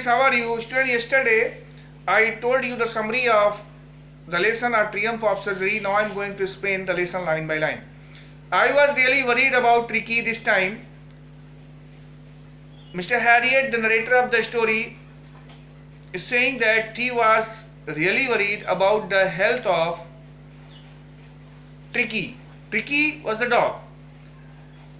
students, how are you? Student, yesterday I told you the summary of the lesson A Triumph of Surgery. Now I am going to explain the lesson line by line. I was really worried about Tricky this time. Mr. Harriet, the narrator of the story, is saying that he was really worried about the health of Tricky. Tricky was the dog.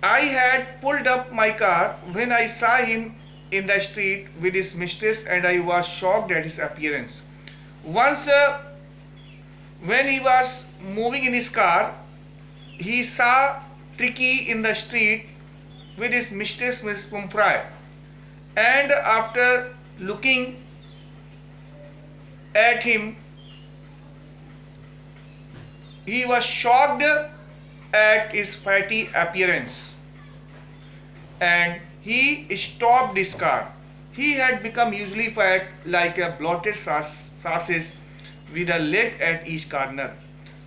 I had pulled up my car when I saw him in the street with his mistress, and I was shocked at his appearance. Once, when he was moving in his car, he saw Tricky in the street with his mistress, Miss Pumphrey, and after looking at him, he was shocked at his fatty appearance, and he stopped his car. He had become hugely fat, like a bloated sausage with a leg at each corner.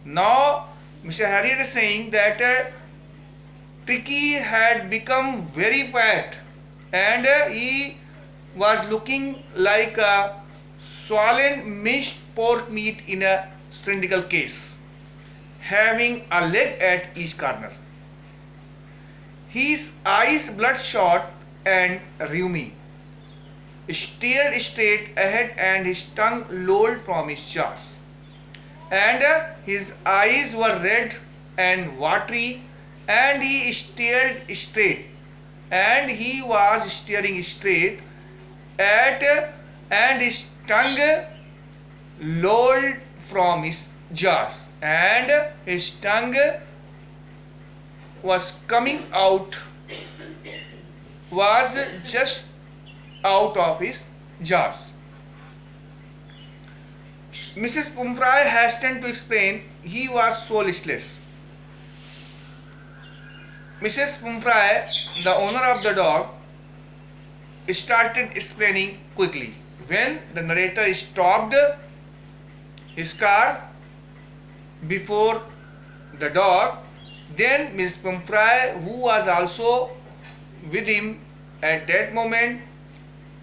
Now Mr. Harriet is saying that Tricky had become very fat, and he was looking like a swollen minced pork meat in a cylindrical case, having a leg at each corner. His eyes bloodshot and rheumy, stared straight ahead, and his tongue lolled from his jaws. And his eyes were red and watery, and he stared straight, and he was staring straight at, and his tongue lolled from his jaws, and his tongue was coming out, was just out of his jaws. Mrs. Pumphrey hastened to explain he was so listless. Mrs. Pumphrey, the owner of the dog, started explaining quickly. When the narrator stopped his car before the dog, then Miss Pumphrey, who was also with him at that moment,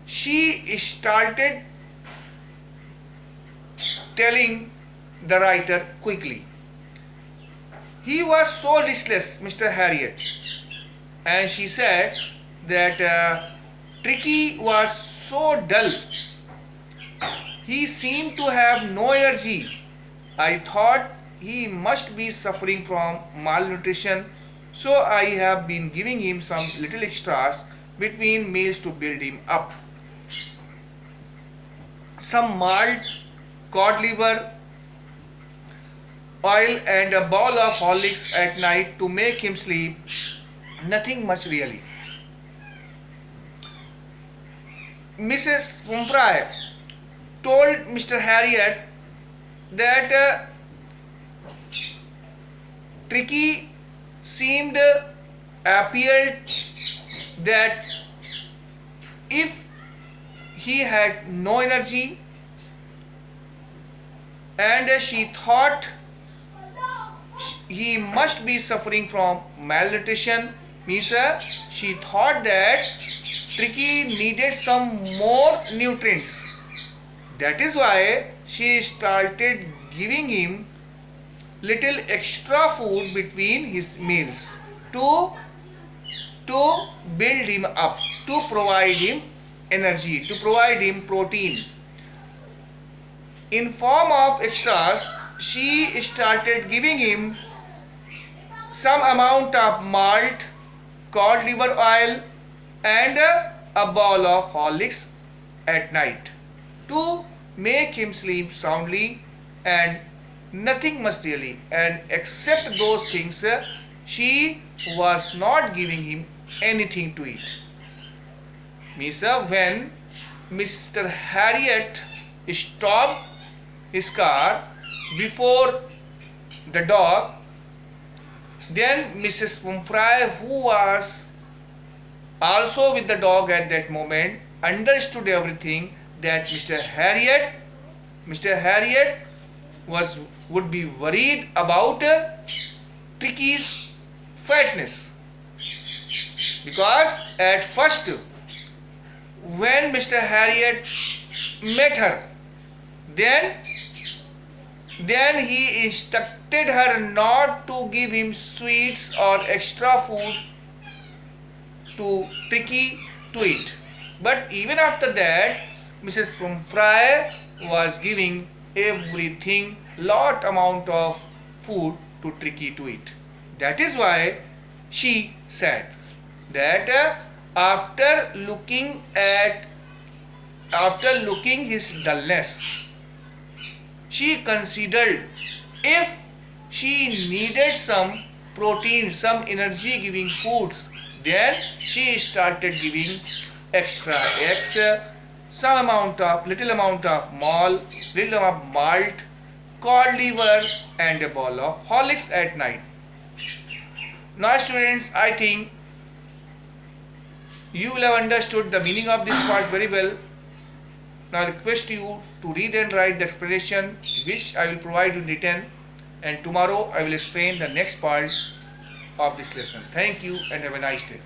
she started telling the writer quickly. He was so listless, Mr. Harriet, and she said that Tricky was so dull. He seemed to have no energy. I thought he must be suffering from malnutrition, so I have been giving him some little extras between meals to build him up. Some malt, cod liver oil, and a bowl of Horlicks at night to make him sleep. Nothing much really. Mrs. Pumphrey told Mr. Harriet that Tricky appeared that if he had no energy, and she thought he must be suffering from malnutrition, means she thought that Tricky needed some more nutrients. That is why she started giving him little extra food between his meals to build him up, to provide him energy, to provide him protein. In form of extras, she started giving him some amount of malt, cod liver oil, and a bowl of Horlicks at night to make him sleep soundly, and nothing much really. And except those things, she was not giving him anything to eat. Means when Mr. Harriet stopped his car before the dog, then Mrs. Pumphrey, who was also with the dog at that moment, understood everything, that Mr. Harriet would be worried about Tricky's fatness, because at first when Mr. Harriet met her, then he instructed her not to give him sweets or extra food to Tricky to eat. But even after that, Mrs. Fry was giving everything, lot amount of food to Tricky to eat. That is why she said that after looking his dullness, she considered if she needed some protein, some energy giving foods, then she started giving extra eggs, little amount of little amount of malt, cod liver and a ball of Horlicks at night. Now students, I think you will have understood the meaning of this part very well. Now I request you to read and write the explanation which I will provide you written, and tomorrow I will explain the next part of this lesson. Thank you and have a nice day.